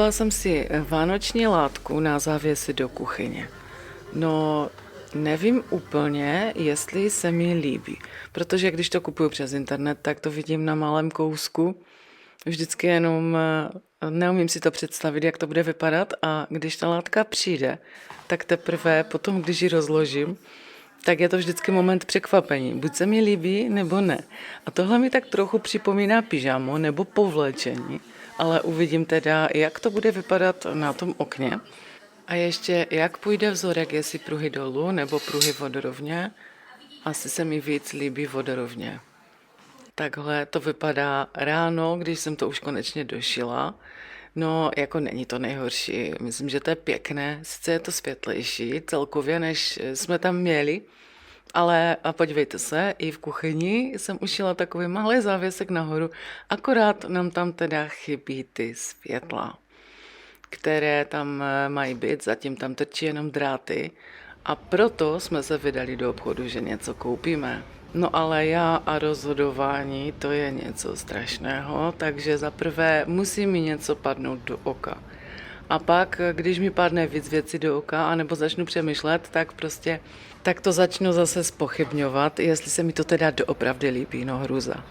Koupila jsem si vánoční látku na závěsy do kuchyně. No, nevím úplně, jestli se mi líbí, protože když to kupuju přes internet, tak to vidím na malém kousku. Vždycky jenom neumím si to představit, jak to bude vypadat, a když ta látka přijde, tak teprve potom, když ji rozložím, tak je to vždycky moment překvapení. Buď se mi líbí, nebo ne. A tohle mi tak trochu připomíná pyžamo nebo povlečení, ale uvidím teda, jak to bude vypadat na tom okně. A ještě, jak půjde vzorek, jestli pruhy dolů nebo pruhy vodorovně. Asi se mi víc líbí vodorovně. Takhle to vypadá ráno, když jsem to už konečně došila. No, jako není to nejhorší. Myslím, že to je pěkné. Sice je to světlejší celkově, než jsme tam měli. Ale a podívejte se, i v kuchyni jsem ušila takový malý závěsek nahoru, akorát nám tam teda chybí ty světla, které tam mají být, zatím tam trčí jenom dráty, a proto jsme se vydali do obchodu, že něco koupíme. No ale já a rozhodování, to je něco strašného, takže zaprvé musí mi něco padnout do oka. A pak, když mi padne víc věcí do oka, anebo začnu přemýšlet, tak to začnu zase zpochybňovat, jestli se mi to teda doopravdy líbí, no hruza.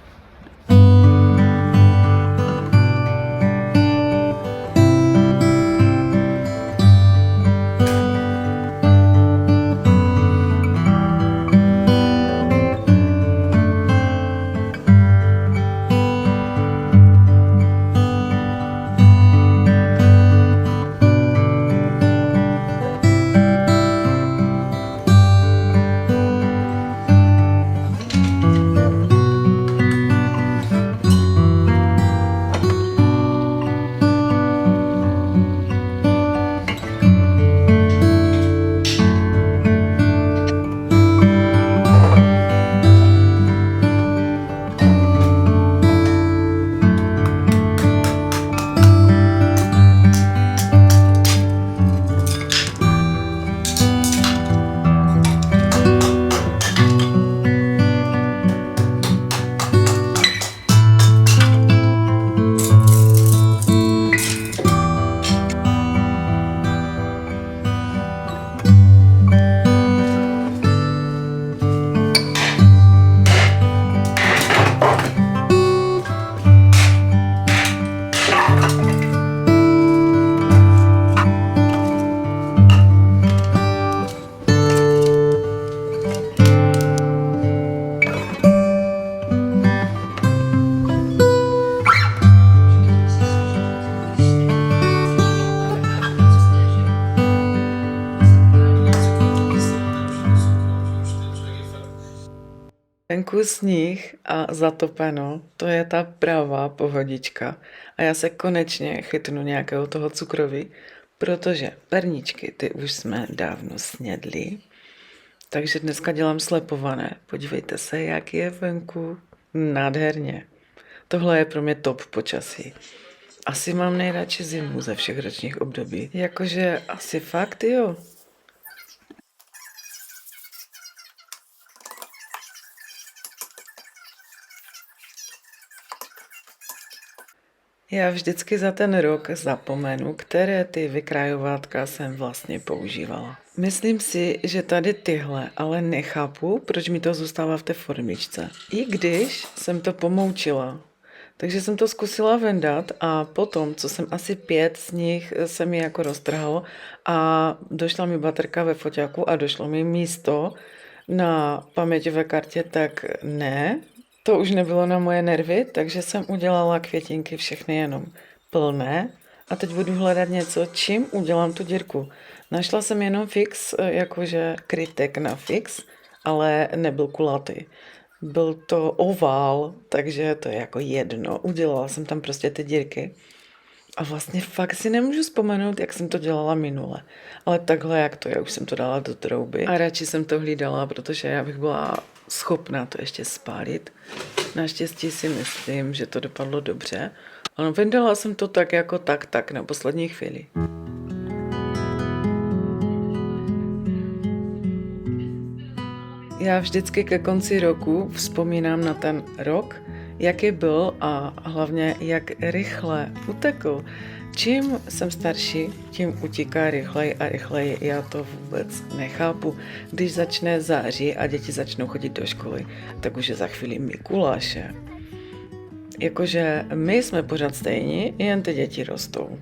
Venku sníh a zatopeno, to je ta pravá pohodička. A já se konečně chytnu nějakého toho cukroví, protože perničky, ty už jsme dávno snědli. Takže dneska dělám slepované. Podívejte se, jak je venku. Nádherně. Tohle je pro mě top počasí. Asi mám nejradši zimu ze všech ročních období. Jakože asi fakt jo. Já vždycky za ten rok zapomenu, které ty vykrájovátka jsem vlastně používala. Myslím si, že tady tyhle, ale nechápu, proč mi to zůstává v té formičce. I když jsem to pomoučila. Takže jsem to zkusila vendat a potom, co jsem asi 5 z nich se mi jako roztrhalo a došla mi baterka ve foťáku a došlo mi místo na paměťové kartě, tak ne, to už nebylo na moje nervy, takže jsem udělala květinky všechny jenom plné a teď budu hledat něco, čím udělám tu dírku. Našla jsem jenom fix, jakože krytek na fix, ale nebyl kulatý. Byl to ovál, takže to je jako jedno. Udělala jsem tam prostě ty dírky. A vlastně fakt si nemůžu vzpomenout, jak jsem to dělala minule. Ale takhle, jak to je, už jsem to dala do trouby. A radši jsem to hlídala, protože já bych byla schopná to ještě spálit. Naštěstí si myslím, že to dopadlo dobře. Ano, vyndala jsem to tak jako tak na poslední chvíli. Já vždycky ke konci roku vzpomínám na ten rok, jaký byl a hlavně jak rychle utekl. Čím jsem starší, tím utíká rychleji a rychleji. Já to vůbec nechápu. Když začne září a děti začnou chodit do školy, tak už je za chvíli Mikuláše. Jakože my jsme pořád stejní, jen ty děti rostou.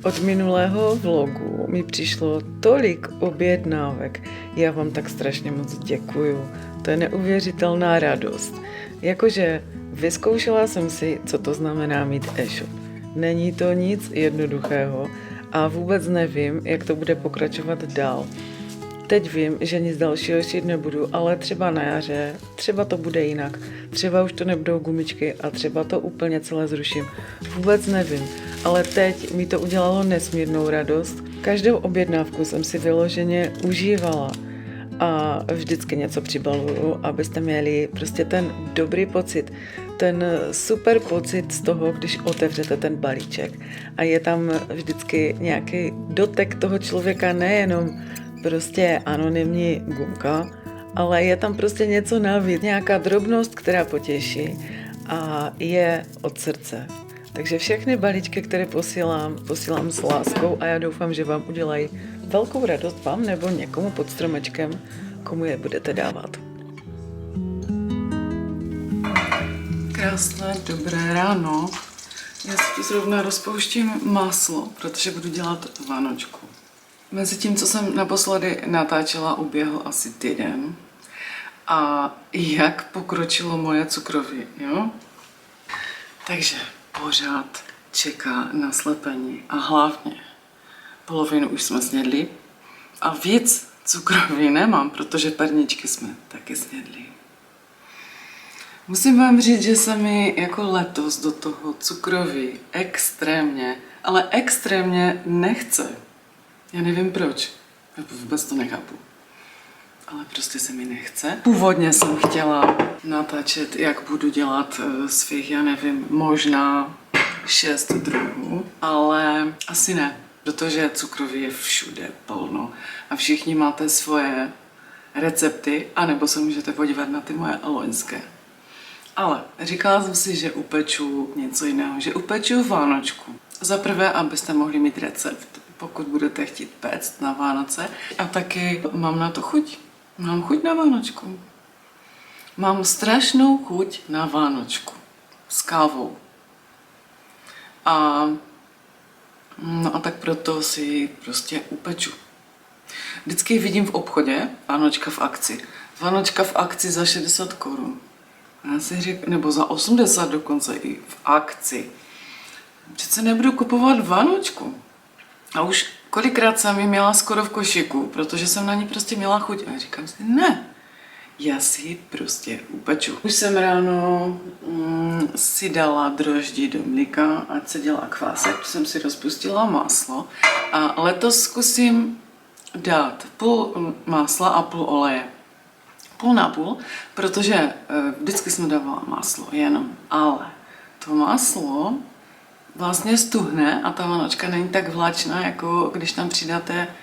Od minulého vlogu mi přišlo tolik objednávek. Já vám tak strašně moc děkuju. To je neuvěřitelná radost. Jakože vyzkoušela jsem si, co to znamená mít e-shop. Není to nic jednoduchého a vůbec nevím, jak to bude pokračovat dál. Teď vím, že nic dalšího šít nebudu, ale třeba na jaře, třeba to bude jinak, třeba už to nebudou gumičky a třeba to úplně celé zruším. Vůbec nevím, ale teď mi to udělalo nesmírnou radost. Každou objednávku jsem si vyloženě užívala a vždycky něco přibaluju, abyste měli prostě ten dobrý pocit, ten super pocit z toho, když otevřete ten balíček a je tam vždycky nějaký dotek toho člověka, nejenom prostě anonymní gumka, ale je tam prostě něco navíc, nějaká drobnost, která potěší a je od srdce. Takže všechny balíčky, které posílám s láskou a já doufám, že vám udělají velkou radost vám nebo někomu pod stromečkem, komu je budete dávat. Krásné, dobré ráno. Já si tu zrovna rozpouštím máslo, protože budu dělat vánočku. Mezi tím, co jsem naposledy natáčela, uběhl asi týden. A jak pokročilo moje cukroví, jo? Takže pořád čeká na slepení. A hlavně polovinu už jsme snědli. A víc cukroví nemám, protože perničky jsme taky snědli. Musím vám říct, že se mi jako letos do toho cukroví extrémně, ale extrémně nechce. Já nevím proč, já vůbec to nechápu, ale prostě se mi nechce. Původně jsem chtěla natáčet, jak budu dělat svých, já nevím, možná 6 druhů, ale asi ne, protože cukroví je všude plno a všichni máte svoje recepty, anebo se můžete podívat na ty moje loňské. Ale říkala jsem si, že upeču něco jiného, že upeču vánočku. Za prvé, abyste mohli mít recept, pokud budete chtít péct na Vánoce. A taky mám na to chuť. Mám chuť na Vánočku. Mám strašnou chuť na Vánočku. S kávou. No a tak proto si prostě upeču. Vždycky ji vidím v obchodě, Vánočka v akci. Vánočka v akci za 60 korun. Já si řeknu, nebo za 80 dokonce i v akci. Přece nebudu kupovat Vánočku. A už kolikrát jsem ji měla skoro v košíku, protože jsem na ní prostě měla chuť. A říkám si, ne, já si ji prostě upeču. Už jsem ráno si dala droždí do mlíka, ať se dělá kvásek, jsem si rozpustila máslo. A letos zkusím dát půl másla a půl oleje. Půl na půl, protože vždycky jsem dávala máslo jenom, ale to máslo vlastně stuhne a ta Vánočka není tak vláčná, jako když tam přidáte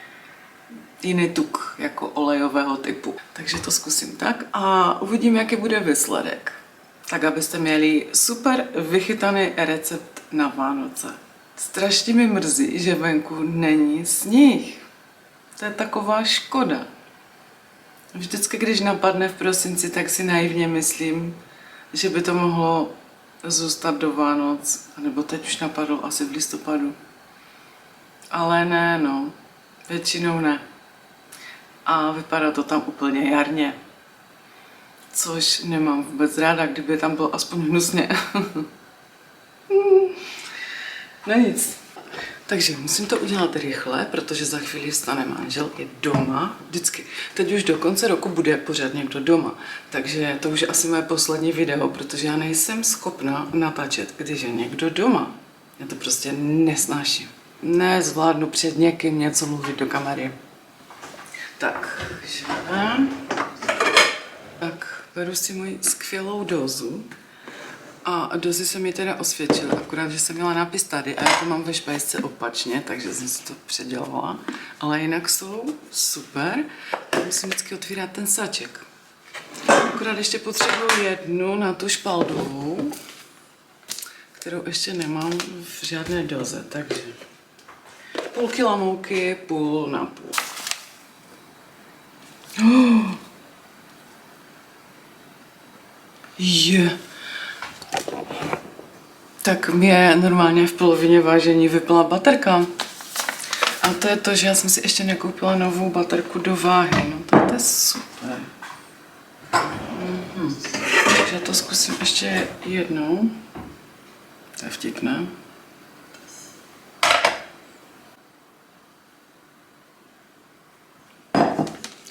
jiný tuk, jako olejového typu. Takže to zkusím tak a uvidím, jaký bude výsledek. Tak, abyste měli super vychytaný recept na Vánoce. Strašně mi mrzí, že venku není sníh. To je taková škoda. Vždycky, když napadne v prosinci, tak si naivně myslím, že by to mohlo zůstat do Vánoc, nebo teď už napadlo asi v listopadu. Ale ne, no, většinou ne. A vypadá to tam úplně jarně. Což nemám vůbec ráda, kdyby tam bylo aspoň hnusně. No nic. Takže musím to udělat rychle, protože za chvíli vstane manžel, je doma, vždycky. Teď už do konce roku bude pořád někdo doma, takže to už je asi moje poslední video, protože já nejsem schopna natáčet, když je někdo doma. Já to prostě nesnáším. Nezvládnu před někým něco mluvit do kamery. Tak, beru si moji skvělou dozu. A dozy se mi teda osvědčily, akorát, že jsem měla nápis tady a já to mám ve špajsce opačně, takže jsem si to předělala. Ale jinak jsou super. Já musím vždycky otvírat ten saček. Akorát ještě potřebuji jednu na tu špaldovou, kterou ještě nemám v žádné doze, takže půl kila mouky, půl na půl. Tak mě normálně v polovině vážení vypila baterka. A to je to, že já jsem si ještě nekoupila novou baterku do váhy. No to je super. Takže to zkusím ještě jednou. To je vtipné.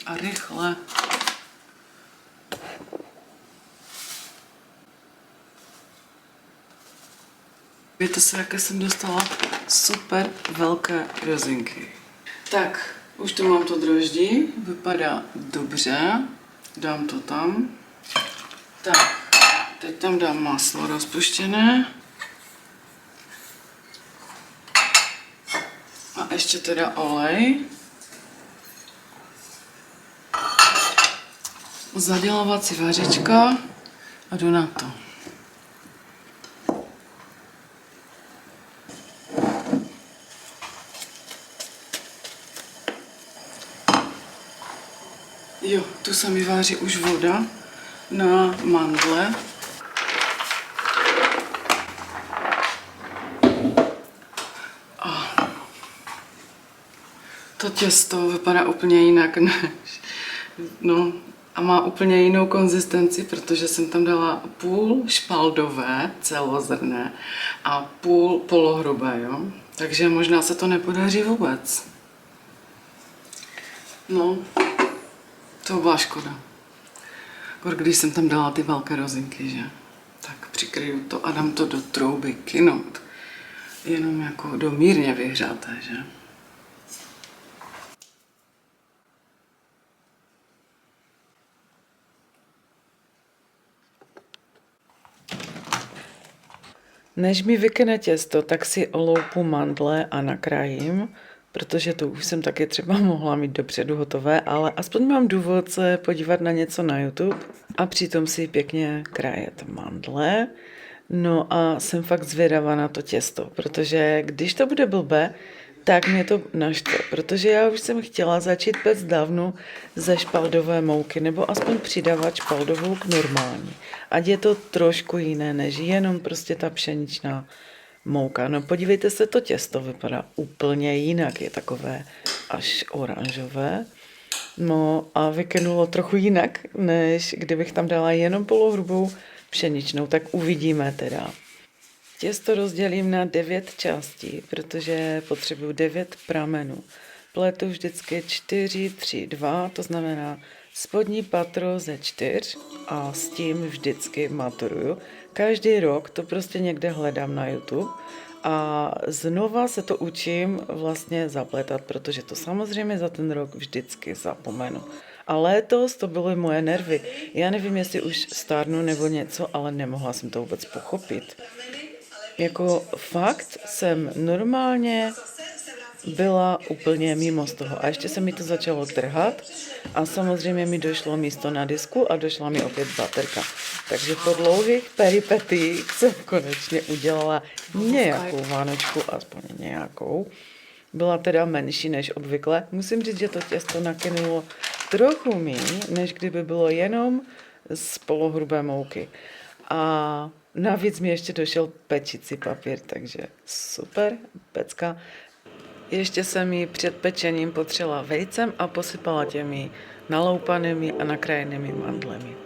A rychle. Víte se, jaké jsem dostala super velké rozinky. Tak, už tu mám to droždí, vypadá dobře, dám to tam. Tak, teď tam dám máslo rozpuštěné. A ještě teda olej. Zadělávací vařička a jdu na to. Jo, tu se mi váří už voda na mandle. A to těsto vypadá úplně jinak než, no, a má úplně jinou konzistenci, protože jsem tam dala půl špaldové, celozrnné a půl polohrubé, jo. Takže možná se to nepodaří vůbec. No. To byla škoda. Když jsem tam dala ty velké rozinky, že? Tak přikryju to a dám to do trouby kynout. Jenom jako do mírně vyhřáté, že? Než mi vykyne těsto, tak si oloupu mandle a nakrájím, protože to už jsem taky třeba mohla mít dopředu hotové, ale aspoň mám důvod se podívat na něco na YouTube a přitom si pěkně krájet mandle. No a jsem fakt zvědavá na to těsto, protože když to bude blbé, tak mě to naštve, protože já už jsem chtěla začít pec dávno ze špaldové mouky, nebo aspoň přidávat špaldovou k normální. Ať je to trošku jiné, než jenom prostě ta pšeničná mouka. No podívejte se, to těsto vypadá úplně jinak, je takové až oranžové. No a vykynulo trochu jinak, než kdybych tam dala jenom polohrubou pšeničnou, tak uvidíme teda. Těsto rozdělím na 9 částí, protože potřebuju 9 pramenů. Pletu vždycky 4, 3, 2, to znamená spodní patro ze 4 a s tím vždycky maturuju. Každý rok to prostě někde hledám na YouTube a znova se to učím vlastně zapletat, protože to samozřejmě za ten rok vždycky zapomenu. A letos to byly moje nervy. Já nevím, jestli už stárnu nebo něco, ale nemohla jsem to vůbec pochopit. Jako fakt jsem normálně byla úplně mimo z toho. A ještě se mi to začalo trhat a samozřejmě mi došlo místo na disku a došla mi opět baterka. Takže po dlouhých peripetích jsem konečně udělala nějakou vánočku, aspoň nějakou. Byla teda menší než obvykle. Musím říct, že to těsto nakynulo trochu méně, než kdyby bylo jenom z polohrubé mouky. A navíc mi ještě došel pečicí papír, takže super, pecka. Ještě jsem ji před pečením potřela vejcem a posypala těmi naloupanými a nakrájenými mandlemi.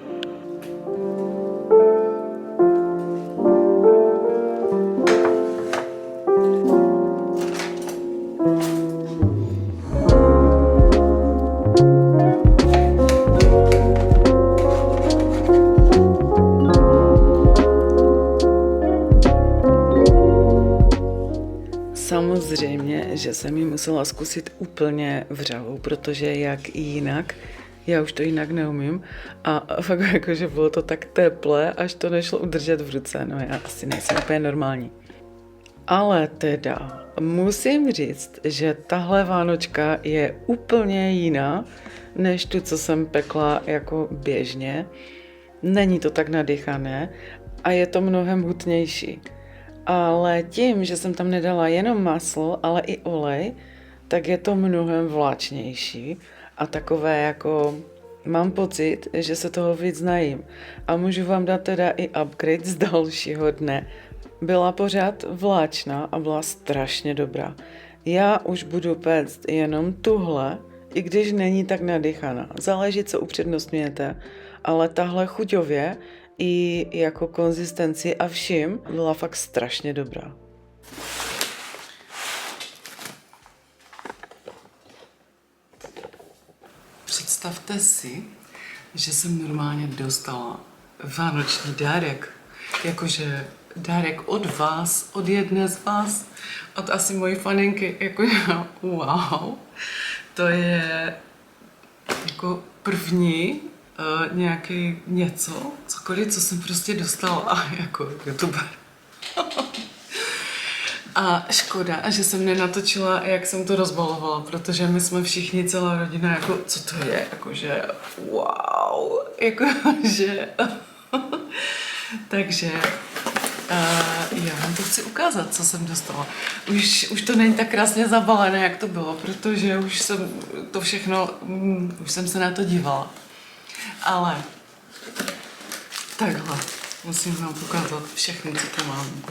Samozřejmě, že jsem ji musela zkusit úplně vřavou, protože jak jinak, já už to jinak neumím a fakt jakože bylo to tak teplé, až to nešlo udržet v ruce, no já asi nejsem úplně normální. Ale teda musím říct, že tahle vánočka je úplně jiná, než tu, co jsem pekla jako běžně. Není to tak nadýchané a je to mnohem hutnější. Ale tím, že jsem tam nedala jenom maslo, ale i olej, tak je to mnohem vláčnější a takové jako mám pocit, že se toho víc najím. A můžu vám dát teda i upgrade z dalšího dne. Byla pořád vláčná a byla strašně dobrá. Já už budu péct jenom tuhle, i když není tak nadýchaná. Záleží, co upřednostňujete, ale tahle chuťově i jako konzistenci a vším byla fakt strašně dobrá. Představte si, že jsem normálně dostala vánoční dárek. Jakože dárek od vás, od jedné z vás, od asi mojí faninky. Jakože wow, to je jako první nějaký něco, cokoliv, co jsem prostě dostala jako youtuber. A škoda, že jsem nenatočila, jak jsem to rozbalovala, protože my jsme všichni, celá rodina, jako, co to je, jakože, wow, jakože, takže já vám to chci ukázat, co jsem dostala. Už to není tak krásně zabalené, jak to bylo, protože už jsem to všechno, už jsem se na to dívala. Ale takhle, musím vám ukázat všechno, co to mám.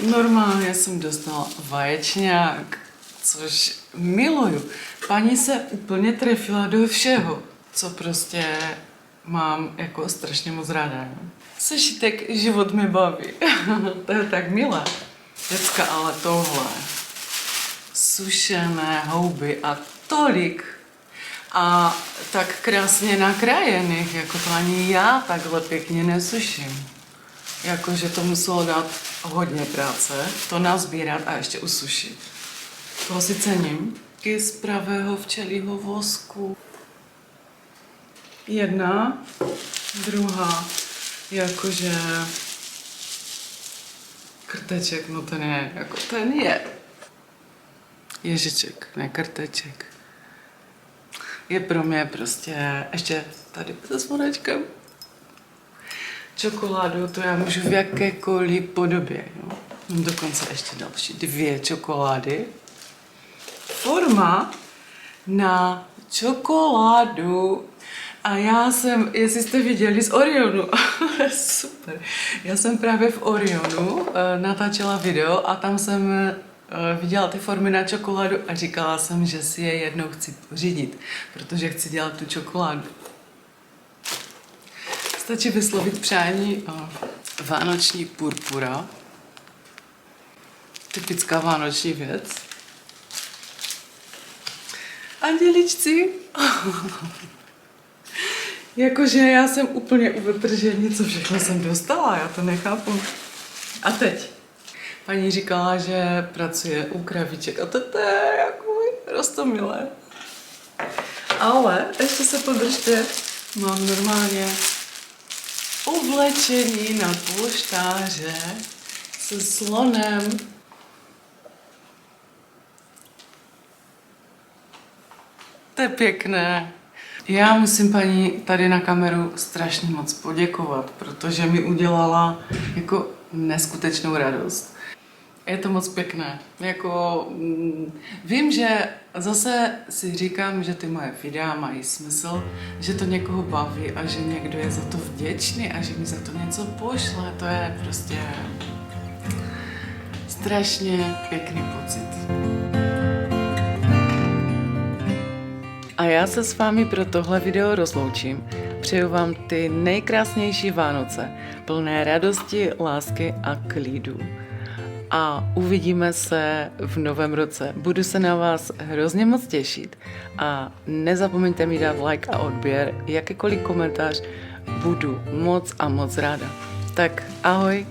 Normálně jsem dostala vaječňák, což miluju. Paní se úplně trefila do všeho, co prostě mám jako strašně moc ráda. Sešitek život mi baví. To je tak milé. Děcka, ale tohle. Sušené houby a tolik. A tak krásně nakrájených, jako to ani já takhle pěkně nesuším. Jakože to muselo dát hodně práce, to nazbírat a ještě usušit. Toho si cením. Z pravého včelího vosku. Jedna, druhá, jakože krteček, no ten je. Ježiček, ne krteček. Je pro mě prostě, ještě tady se svonečkem. Čokoládu, to já můžu v jakékoliv podobě. Jo. Mám dokonce ještě další 2 čokolády. Forma na čokoládu. A já jsem, jestli jste viděli z Orionu, super. Já jsem právě v Orionu natáčela video a tam jsem viděla ty formy na čokoládu a říkala jsem, že si je jednou chci pořídit, protože chci dělat tu čokoládu. Stačí vyslovit přání vánoční purpura. Typická vánoční věc. Anděličci. Jakože já jsem úplně u vytržení, co všechno jsem dostala, já to nechápu. A teď. Paní říkala, že pracuje u kravíček a to je jako roztomilé. Ale ještě se podržte, mám normálně oblečení na polštáře se slonem. To je pěkné. Já musím paní tady na kameru strašně moc poděkovat, protože mi udělala jako neskutečnou radost. Je to moc pěkné. Jako, vím, že zase si říkám, že ty moje videa mají smysl, že to někoho baví a že někdo je za to vděčný a že mi za to něco pošle. To je prostě strašně pěkný pocit. A já se s vámi pro tohle video rozloučím. Přeju vám ty nejkrásnější Vánoce, plné radosti, lásky a klidu. A uvidíme se v novém roce. Budu se na vás hrozně moc těšit. A nezapomeňte mi dát like a odběr, jakýkoliv komentář, budu moc a moc ráda. Tak ahoj!